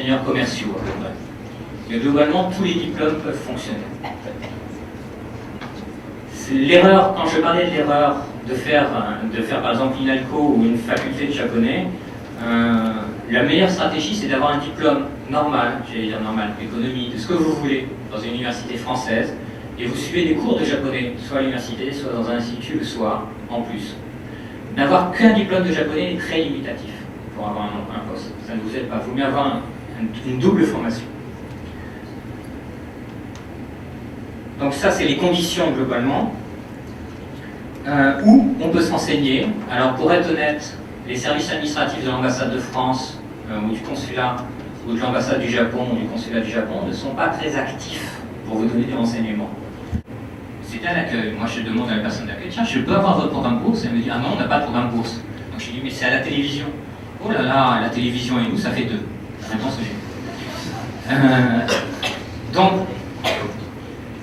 ingénieurs commerciaux à peu près. Mais globalement, tous les diplômes peuvent fonctionner. L'erreur, quand je parlais de l'erreur de faire par exemple l'INALCO ou une faculté de japonais, la meilleure stratégie c'est d'avoir un diplôme normal, j'allais dire normal, économie, de ce que vous voulez, dans une université française, et vous suivez des cours de japonais, soit à l'université, soit dans un institut le soir, en plus. N'avoir qu'un diplôme de japonais est très limitatif pour avoir un poste. Ça ne vous aide pas. Il vaut mieux avoir une double formation. Donc ça, c'est les conditions globalement où on peut s'enseigner. Alors pour être honnête, les services administratifs de l'ambassade de France ou du consulat ou de l'ambassade du Japon ou du consulat du Japon ne sont pas très actifs pour vous donner des renseignements. C'était à l'accueil. Moi, je demande à la personne d'accueil, tiens, je peux avoir votre programme bourse? Elle me dit, ah non, on n'a pas de programme bourse. Donc je lui dis, mais c'est à la télévision. Oh là là, la télévision et nous, ça fait deux. La réponse est donc,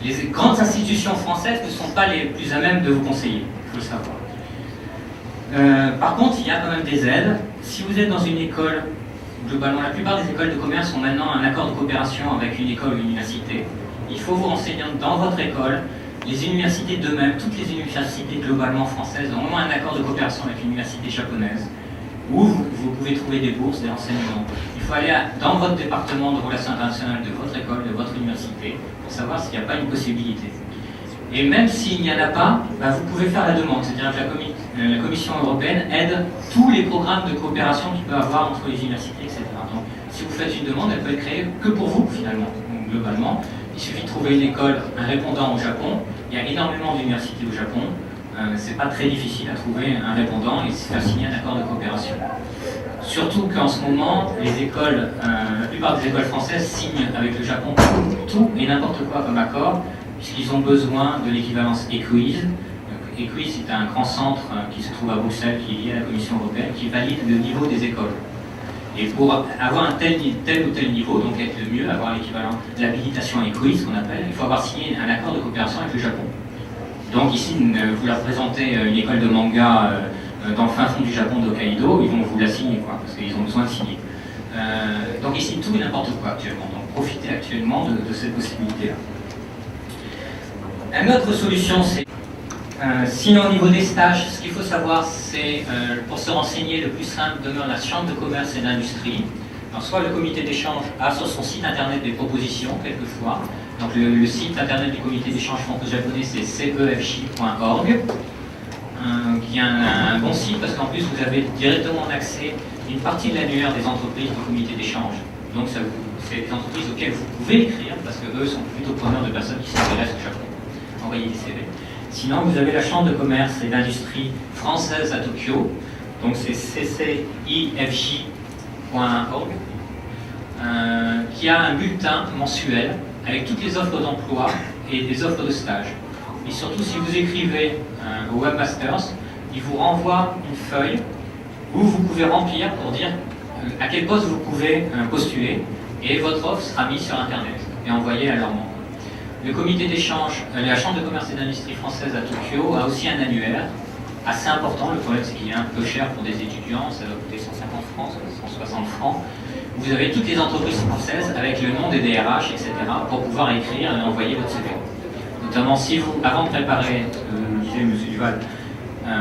les grandes institutions françaises ne sont pas les plus à même de vous conseiller, il faut le savoir. Par contre, il y a quand même des aides. Si vous êtes dans une école, globalement, la plupart des écoles de commerce ont maintenant un accord de coopération avec une école ou une université. Il faut vous renseigner dans votre école. Les universités d'eux-mêmes, toutes les universités globalement françaises ont au moins un accord de coopération avec une université japonaise où vous pouvez trouver des bourses, des renseignements. Il faut aller dans votre département de relations internationales de votre école, de votre université, pour savoir s'il n'y a pas une possibilité. Et même s'il n'y en a pas, vous pouvez faire la demande. C'est-à-dire que la Commission européenne aide tous les programmes de coopération qu'il peut y avoir entre les universités, etc. Donc, si vous faites une demande, elle peut être créée que pour vous, finalement. Donc, globalement, il suffit de trouver une école, un répondant au Japon. Il y a énormément d'universités au Japon. C'est pas très difficile à trouver un répondant et se faire signer un accord de coopération. Surtout qu'en ce moment, les écoles, la plupart des écoles françaises signent avec le Japon tout et n'importe quoi comme accord, puisqu'ils ont besoin de l'équivalence EQUIS. EQUIS est un grand centre qui se trouve à Bruxelles, qui est lié à la Commission européenne, qui valide le niveau des écoles. Et pour avoir un tel ou tel niveau, donc être le mieux, avoir l'équivalent de l'habilitation EQUIS qu'on appelle, il faut avoir signé un accord de coopération avec le Japon. Donc ici, vous leur présentez une école de manga dans le fin fond du Japon d'Hokkaido, ils vont vous la signer, quoi, parce qu'ils ont besoin de signer. Donc ici, tout et n'importe quoi actuellement. Donc profitez actuellement de cette possibilité-là. Une autre solution, c'est... sinon, au niveau des stages, ce qu'il faut savoir, c'est, pour se renseigner, le plus simple demeure la Chambre de commerce et d'industrie. Alors, soit le comité d'échange a sur son site internet des propositions, quelquefois. Donc le site internet du comité d'échange franco-japonais, c'est cefj.org, qui est un bon site parce qu'en plus vous avez directement accès à une partie de l'annuaire des entreprises du comité d'échange. Donc c'est des entreprises auxquelles vous pouvez écrire parce qu'eux sont plutôt preneurs de personnes qui s'intéressent au Japon. Envoyer des CV. Sinon, vous avez la Chambre de commerce et d'industrie française à Tokyo, donc c'est ccifj.org, qui a un bulletin mensuel avec toutes les offres d'emploi et des offres de stage. Et surtout, si vous écrivez au Webmasters, il vous renvoie une feuille où vous pouvez remplir pour dire à quel poste vous pouvez postuler, et votre offre sera mise sur Internet et envoyée à leurs membres. Le comité d'échange, la Chambre de commerce et d'industrie française à Tokyo a aussi un annuaire assez important. Le problème, c'est qu'il est un peu cher pour des étudiants, ça doit coûter 150 francs, 160 francs. Vous avez toutes les entreprises françaises avec le nom des DRH, etc., pour pouvoir écrire et envoyer votre CV. Notamment si vous, avant de préparer, disait M. Duval,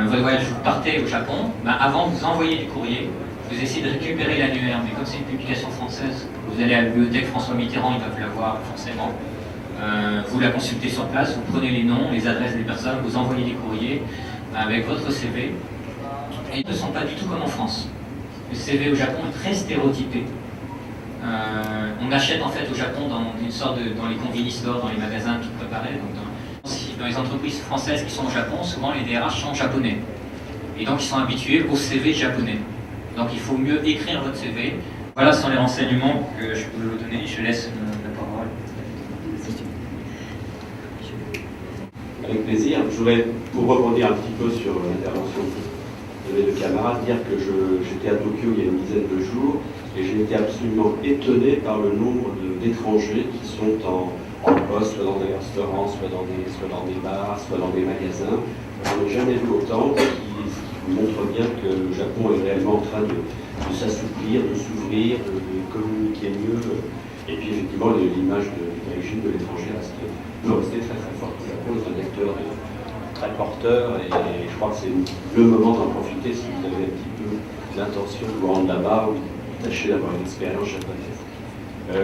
votre voyage, vous partez au Japon, avant vous envoyez du courrier, vous essayez de récupérer l'annuaire, mais comme c'est une publication française, vous allez à la bibliothèque François Mitterrand, ils doivent l'avoir forcément. Vous la consultez sur place, vous prenez les noms, les adresses des personnes, vous envoyez des courriers avec votre CV. Et ils ne sont pas du tout comme en France. Le CV au Japon est très stéréotypé. On achète en fait au Japon dans les convenience stores, dans les magasins tout préparés. Donc dans les entreprises françaises qui sont au Japon, souvent les DRH sont japonais. Et donc ils sont habitués au CV japonais. Donc il faut mieux écrire votre CV. Voilà, ce sont les renseignements que je peux vous donner. Je laisse la parole. Avec plaisir. Je voudrais, pour rebondir un petit peu sur l'intervention de mes deux camarades, dire que j'étais à Tokyo il y a une dizaine de jours et j'ai été absolument étonné par le nombre d'étrangers qui sont en poste, soit dans des restaurants, soit dans des bars, soit dans des magasins. Je n'ai jamais vu autant, ce qui montre bien que le Japon est réellement en train de s'assouplir, de s'ouvrir, de communiquer mieux. Et puis effectivement, l'image du régime de l'étranger peut rester très très forte. Le Japon est un acteur très porteur et je crois que c'est le moment d'en profiter si vous avez un petit peu l'intention de vous rendre là-bas ou tâcher d'avoir une expérience japonaise.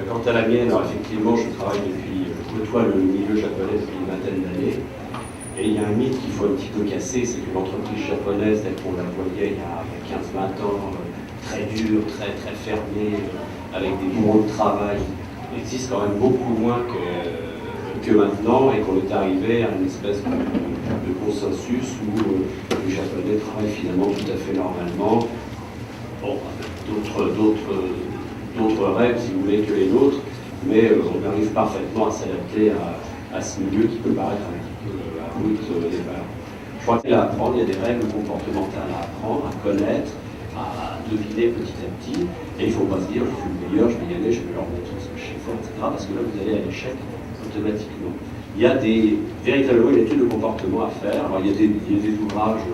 Quant à la mienne, alors effectivement, je côtoie le milieu japonais depuis une vingtaine d'années. Et il y a un mythe qu'il faut un petit peu casser, c'est que l'entreprise japonaise, telle qu'on la voyait il y a 15-20 ans, très dure, très, très fermée, avec des bourreaux de travail, existe quand même beaucoup moins que maintenant et qu'on est arrivé à une espèce de consensus où les Japonais travaillent finalement tout à fait normalement. Bon, d'autres règles, si vous voulez, que les nôtres, mais on arrive parfaitement à s'adapter à ce milieu qui peut paraître un petit peu abrupte au départ. Je crois qu'il y a à apprendre, il y a des règles comportementales à apprendre, à connaître, à deviner petit à petit, et il ne faut pas se dire je suis le meilleur, je vais y aller, je vais leur montrer ce que je sais faire, etc. Parce que là vous allez à l'échec automatiquement. Il y a véritablement une étude de comportement à faire. Alors il y a des ouvrages.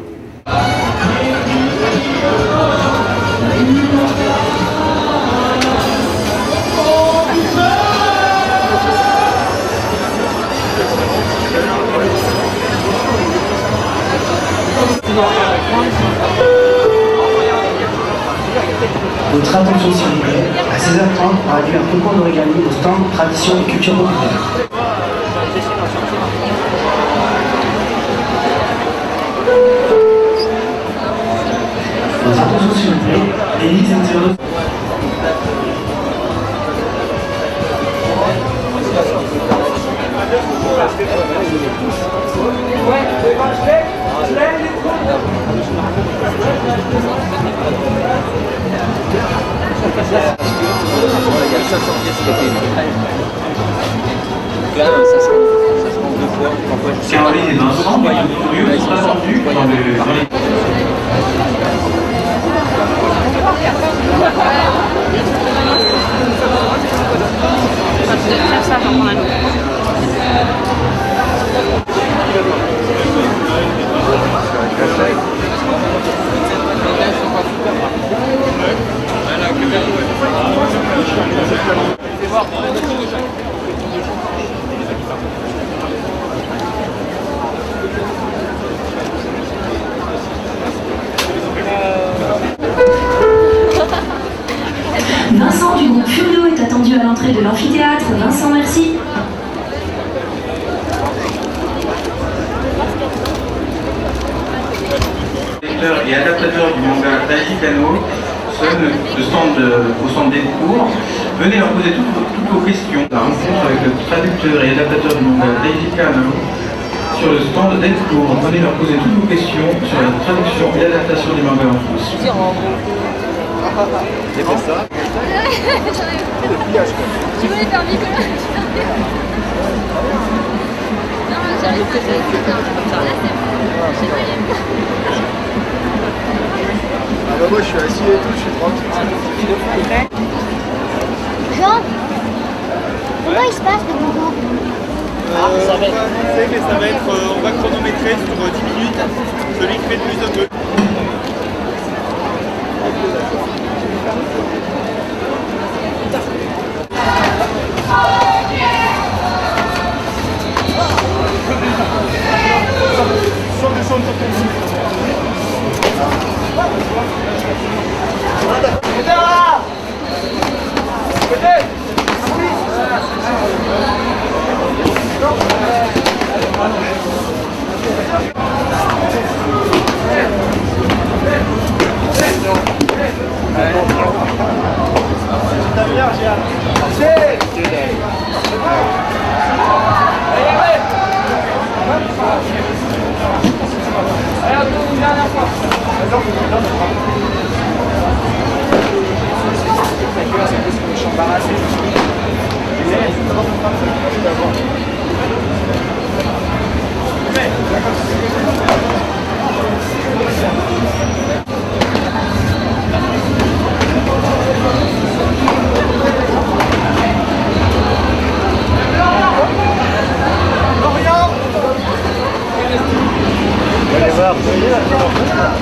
Votre attention s'il vous plaît. À 16h30 aura lieu un concours d'origami au stand Tradition et Culture Populaire. Votre attention s'il vous plaît. Élise et Théodore. Caroline et Vincent, mais curieux, sont attendus dans les... Vincent du groupe Furio est attendu à l'entrée de l'amphithéâtre. Vincent, merci. Lecteur et adaptateur du manga Daiji Kano au centre des cours. Venez leur poser toutes vos questions. La rencontre avec le traducteur et adaptateur du manga Daiji Kano sur le stand d'Excours. Venez leur poser toutes vos questions sur la traduction et l'adaptation du manga en France. C'est pas ça. Tu voulais faire bricolage. Non, j'arrive pas. Là, c'est bon. Ah bah moi je suis assis et tout, je suis tranquille. Jean, comment il se passe le concours? Ça va être, on va chronométrer sur 10 minutes, celui qui fait le plus de peu. Allez voir.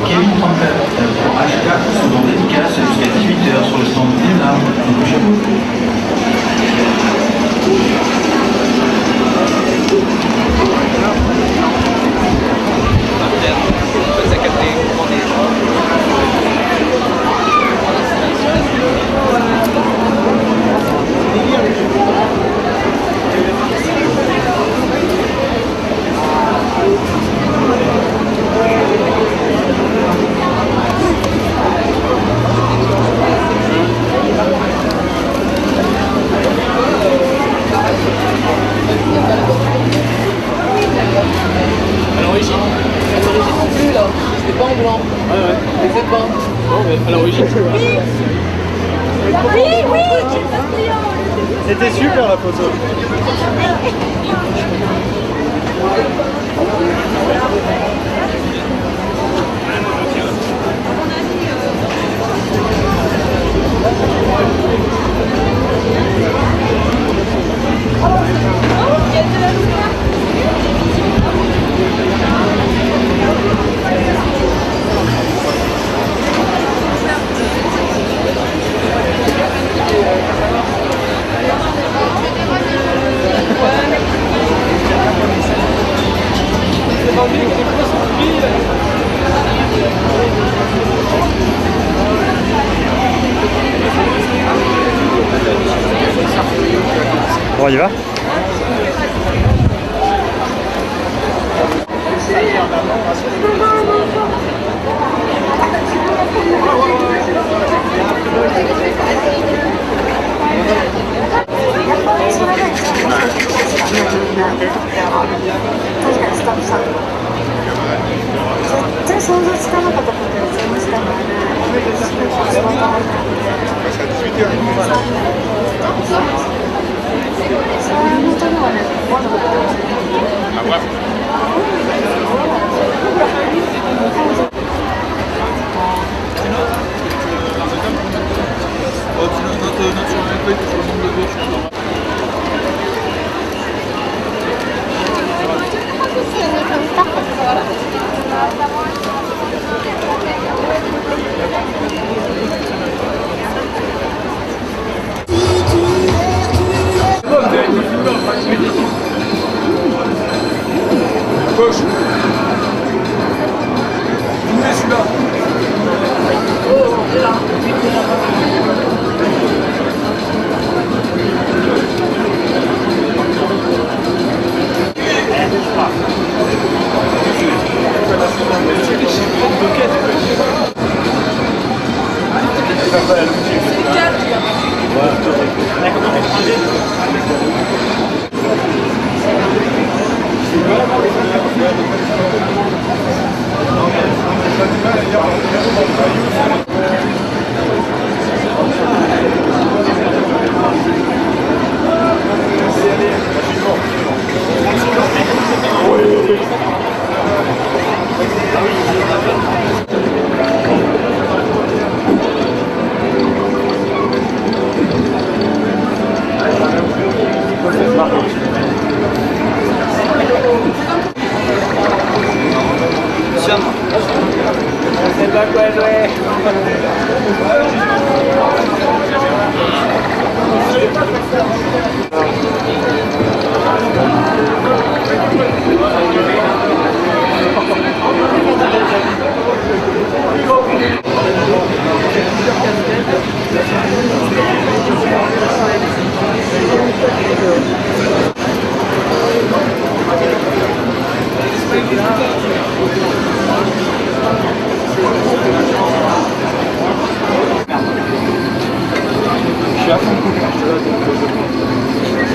Kevin 34 pour HK sont en dédicace jusqu'à 18h sur le stand Léonard du Chapeau. C'était super la photo. Bon, on y va?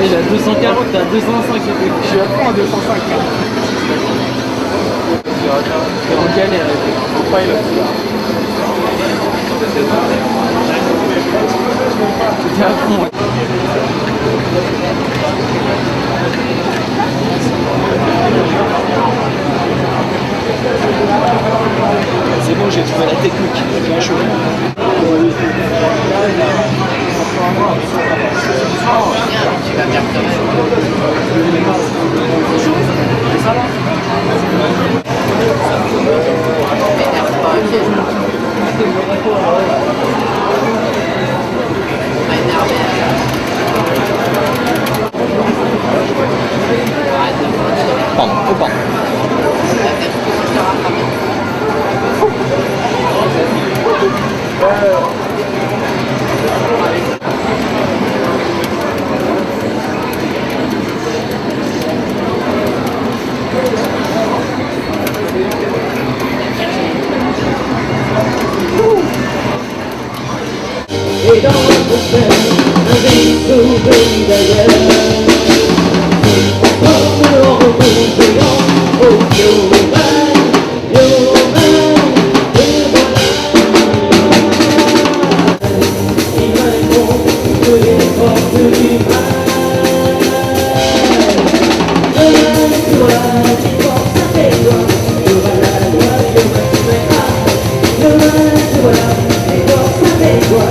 Il a 240, t'as 205. Je suis à fond à 205. T'es en galère, faut pas y aller. T'es à fond. C'est bon, j'ai trouvé la technique. Bien chaud. Et dans notre cœur, un vaisseau venu d'ailleurs. Comme l'on retrouve géant, oh Yoman, Yoman, et voilà. Il répond que les forces du mal. Yoman, toi, les forces avec toi. Yoman, la loi, Yoman, tu verras. Yoman, toi, les forces avec toi.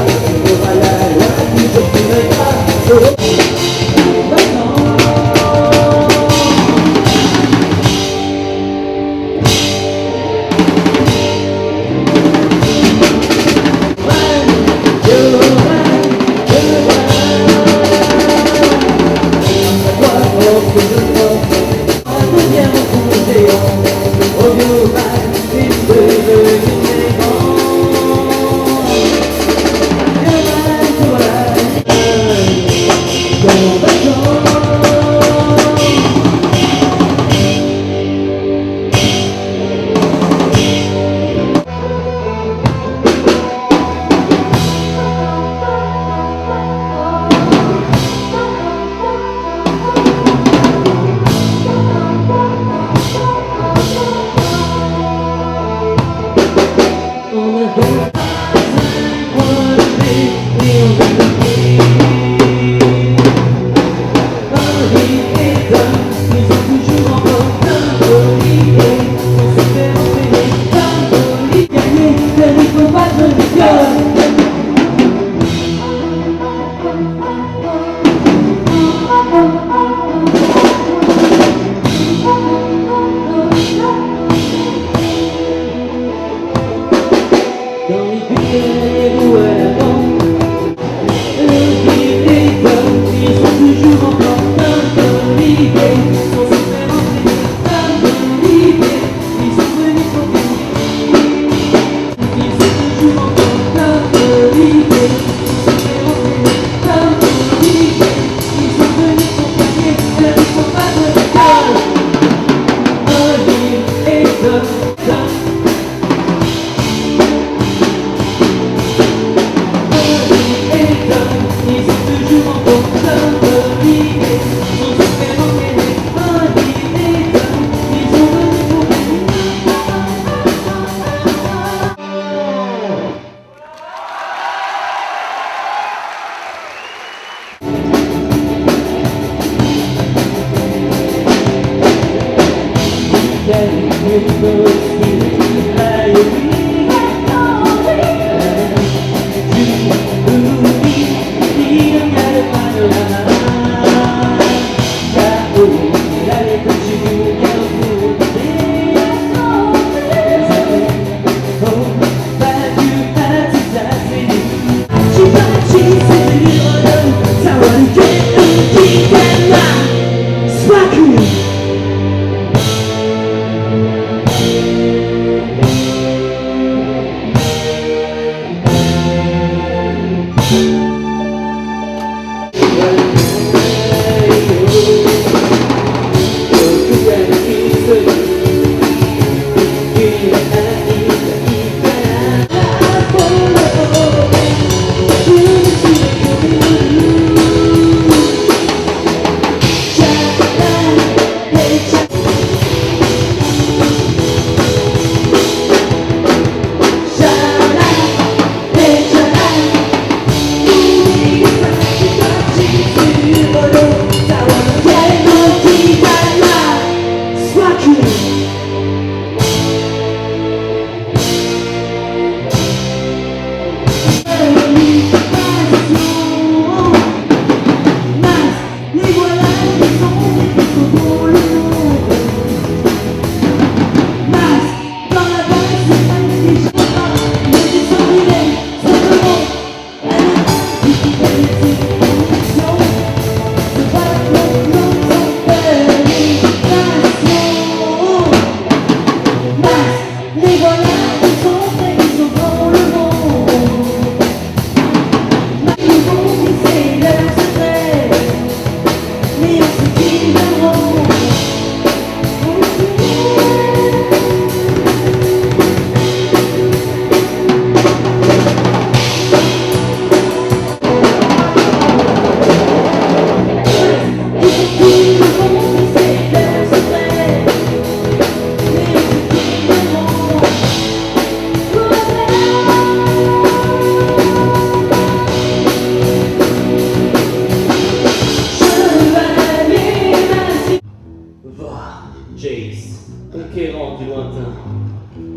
du lointain.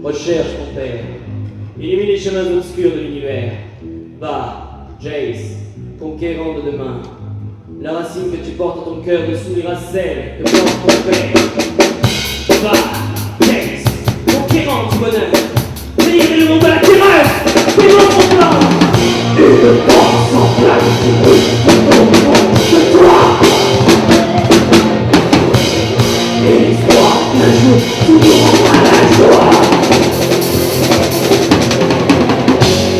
Recherche ton père. Illumine les chemins obscurs de l'univers. Va, Jace, conquérant de demain. La racine que tu portes en ton cœur ne s'oubliera celle que porte ton père. Va, Jace, conquérant du bonheur. Délivre le monde de la terreur. Démontre ton plan. Une force en flamme de toi. Et l'histoire d'un jour toujours à la joie.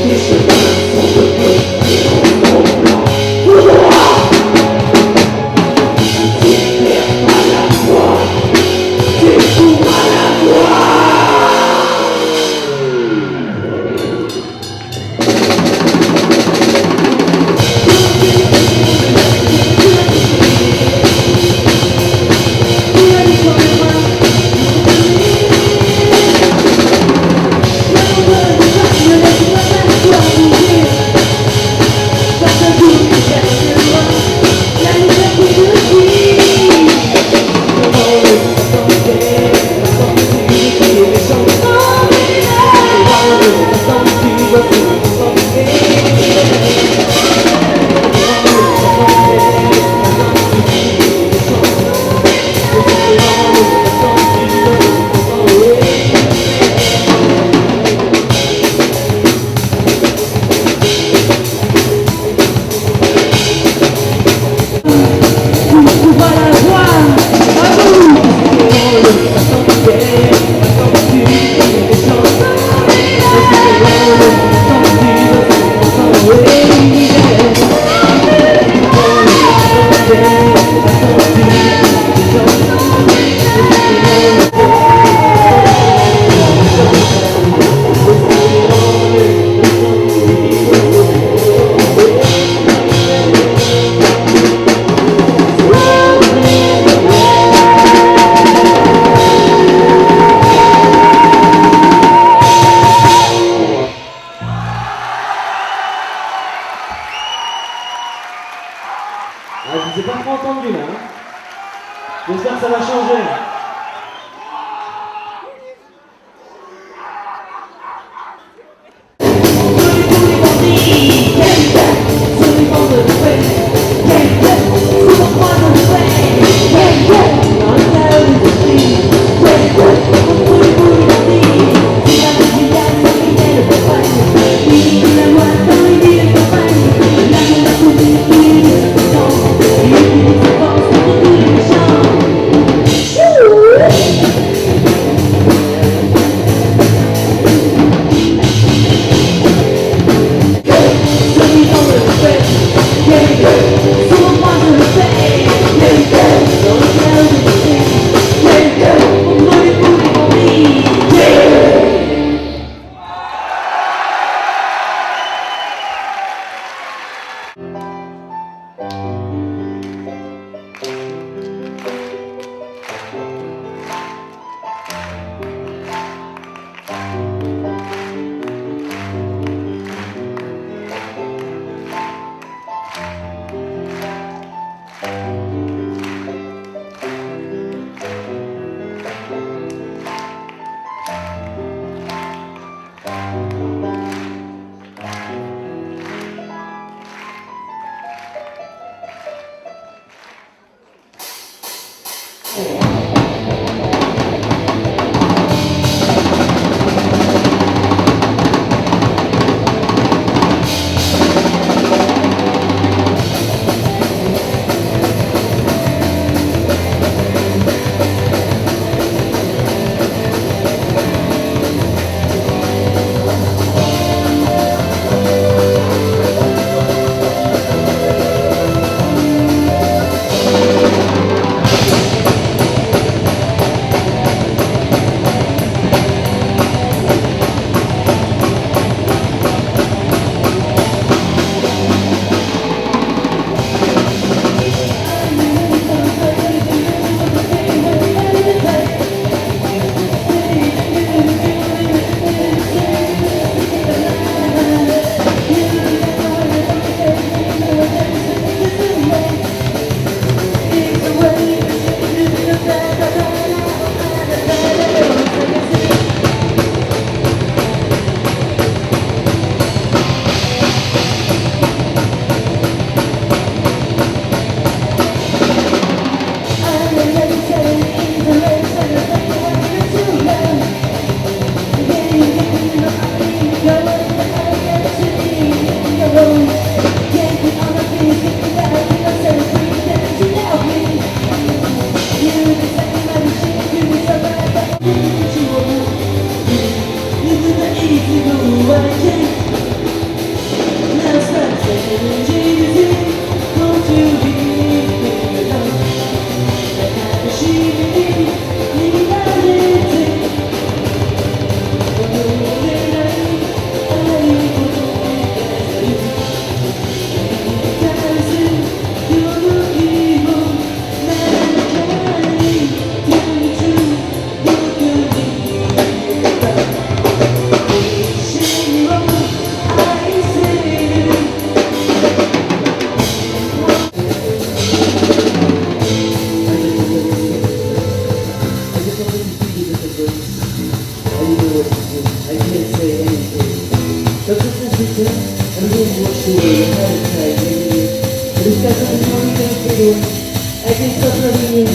Les chemins sont de peu et ton blanc tout droit. Tu perds pas la foi, tu cours à la voie. J'espère que ça va changer. Rubus Shui, Hellside, Educazione di movimento, e che sto tra di me,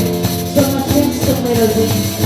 sono senza meraviglio.